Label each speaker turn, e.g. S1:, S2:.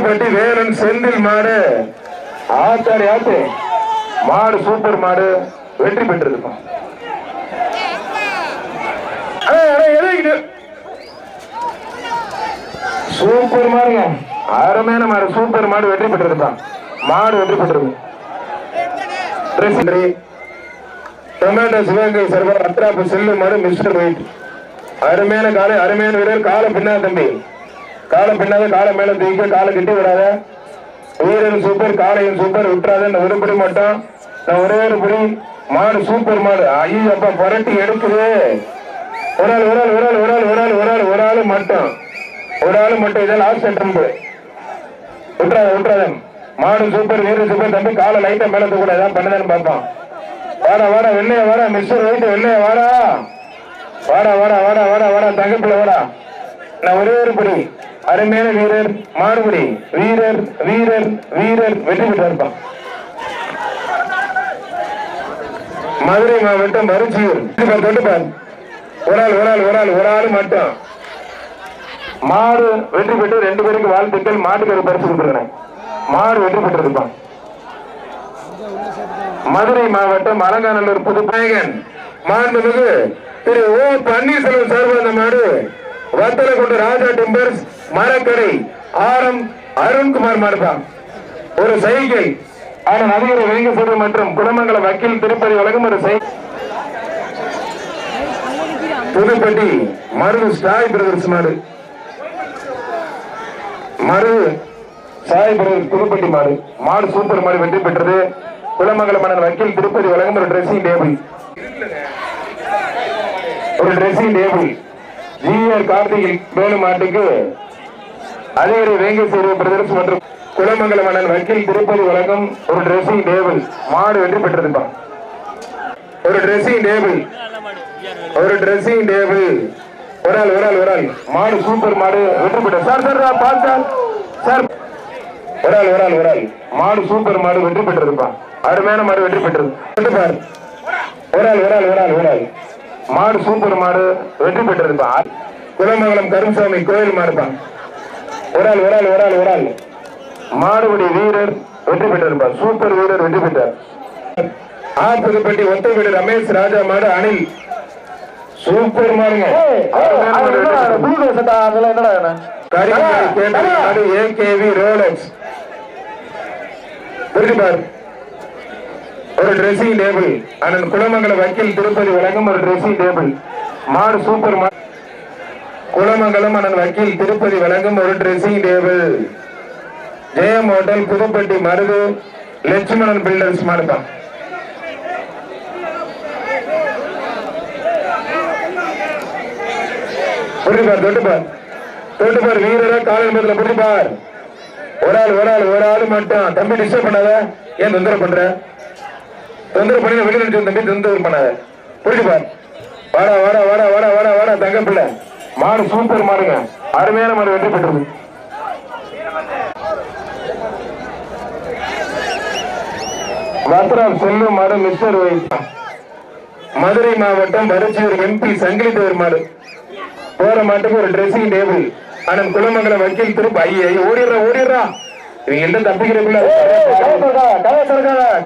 S1: புதுப்பட்டி வேலன் செந்தில் மாடு ஆத்தாரி ஆத்து மாடு சூப்பர் மாடு வெற்றி பெற்றிருக்கும். சூப்பர் மாடுங்க, அருமையான மாடு, சூப்பர் மாடு வெற்றி பெற்றிருக்கான். மாடு வெற்றி பெற்றிருக்கு. டொமேட்டோ சிவகங்கை சர்வர் அத்ராப்பு செல்லு மாடு மிஸ்டர் வெயிட். அருமையான காலை, அருமையான வீரர். காலை பின்னாத தம்பி, காலை பின்னாத, காலை மேல தூக்க, காலை கிட்டி விடாத. வீரன் சூப்பர், காலையும் சூப்பர், விட்டுறாத. இந்த ஒரு படி மட்டும், நான் ஒரே ஒரு படி. மாடு சூப்பர் மாடு. ஐயோ அப்பா புரட்டி எடுக்குது. ஒரு ஆள் ஒரு ஆள் ஒரு ஆள் ஒரு ஆள் ஒரு ஆள் ஒரு ஆள் ஒரு ஆள் மட்டும், ஒரு ஆள் மட்டும். இதான் லாஸ்ட் சென்டர். விட்டுறாத விட்டுறாத. மாடு சூப்பர், வீரன் சூப்பர். தம்பி காலை லைட்டா மேல தூக்க, ஏதாவது பண்ணதான்னு பார்ப்போம். வாடா வாடா வெள்ளைய வாடா, மிஸ்டர் வெயிட் வெள்ளைய வாடா, வாடா வாடா வாடா வாடா வாடா தங்கப்பிள்ள வாடா. நான் ஒரே ஒரு படி. அருமையான வீரர் மாடுபடி. வீரர் வீரர் வீரர் வெற்றி பெற்று இருப்பான். மதுரை மாவட்டம் மருச்சியூர். தொட்டுப்பார். ஒரு ஆள் ஒரு ஆள் ஒரு ஆள் ஒரு ஆள் மட்டும். மாடு வெற்றி பெற்று 2 பேருக்கு வாழ்த்துக்கள். மாட்டுக்கு ஒரு பரிசு கொடுத்துருக்கேன். மாடு வெற்றி பெற்று இருப்பான். மதுரை மாவட்டம் அலங்காநல்லூர் புதுப்பயகன் மாண்புமிகு திரு ஓ பன்னீர்செல்வம் சார்பாக அந்த மாடு வத்தலை கொண்டு ராஜா டிம்பர்ஸ் மரக்கடை ஆரம் அருண்குமார் மாடுதான். ஒரு சைக்கிள் ஆனால் அதிகாரி வெங்கசேரி மற்றும் குடமங்கலம் வக்கீல் திருப்பதி வழங்கும் ஒரு சைக்கிள். புதுப்பட்டி மருது சாய் பிரதர்ஸ் மாடு, மருது சாய் பிரதர்ஸ் புதுப்பட்டி மாடு. மாடு சூப்பர் மாடு வெற்றி பெற்றது. குளமங்கலம் மன்னன் வக்கீல் திருப்பதி வழங்கும் ஒரு டிரெஸ்ஸிங் டேபிள், ஒரு dressing table. GR Karthigai Velu மாட்டுக்கு அதிகாரி வேங்கசேரி பிரதர்ஸ் மற்றும் குளமங்கலம் மன்னன் வக்கீல் திருப்பதி வழங்கும் ஒரு டிரெஸ்ஸிங் டேபிள். மாடு வெற்றி பெற்றிருப்பான். ஒரு டிரெஸ்ஸிங் டேபிள், ஒரு டிரெஸ்ஸிங் டேபிள். ஒரு ஆள் ஒரு ஆள் ஒரு ஆள். மாடு சூப்பர் மாடு வெற்றி பெற்ற. சார் சார் பால் சார் சார். ஒரு ஆள் ஒரு ஆள் ஒரு ஆள். மாடு சூப்பர் மாடு வெற்றி பெற்றிருப்பான். அருமையான மாடு வெற்றி பெற்றது. ஒரு ஆள் ஒரு ஆள் ஒரு ஆள் ஒரு ஆள். மாடு சூப்பர் மாடு வெற்றி பெற்றிருப்பான். குலமங்கலம் கருமசாமி கோயில் மாடுப்பான். ஒரு ஆள் ஒரு ஆள் ஒரு ஆள் ஒரு ஆள். மாடுபடி வீரர் வெற்றி பெற்றிருப்பார். சூப்பர் வீரர் வெற்றி பெற்றார். ஆப்புதுப்பட்டி ஒத்த வீடு ரமேஷ் ராஜா மாடு அணில் சூப்பர் மாடுங்க. ஏகேவி ரோலக்ஸ் ஒரு டிரெஸ்ஸிங் டேபிள். அண்ணன் குளமங்கலம் வக்கீல் திருப்பதி வழங்கும் ஒரு டிரெஸ்ஸிங் டேபிள். மாடு சூப்பர் மாடு. குளமங்கலம் அண்ணன் வக்கீல் திருப்பதி வழங்கும் ஒரு டிரெஸ்ஸிங் டேபிள். ஜெயம் ஹோட்டல் புதுப்பட்டி மருது லட்சுமணன் பில்டர்ஸ் மாடுதான். புரிப்பார் தொட்டுப்பார் தொட்டுப்பார். வீரரை காலம்பத்தில் புரிப்பார். ஒரு ஆள் ஒரு ஆள் ஒரு ஆள் மட்டும். தம்பி டிஸ்டர்ப் பண்ணாத. ஏன் தொந்தரவு பண்ற? தொந்தரவு பண்ணி வெளியில் தம்பி தொந்தரவு பண்ணாத. புரிப்பார். வாடா வாடா வாடா வாடா வாடா வாடா தங்கப்பிள்ளை. மாடு சூப்பர் மாடுங்க. அருமையான மாடு வெற்றி பெற்றது. வத்ராப் செல்லும் மாடு மிஸ்டர் வெயிட். மதுரை மாவட்டம் மருச்சியூர் எம்பி சங்கிலித்தேவர் மாடு. போற மாட்டுக்கு ஒரு டிரெஸ்ஸிங் டேபிள். அண்ணன் குலமங்கலம் வக்கீல் திருப்பி. ஐயா ஓடிடுறா ஓடிடுறா. இவங்க எந்த தப்பிக்கிறதுக்குள்ள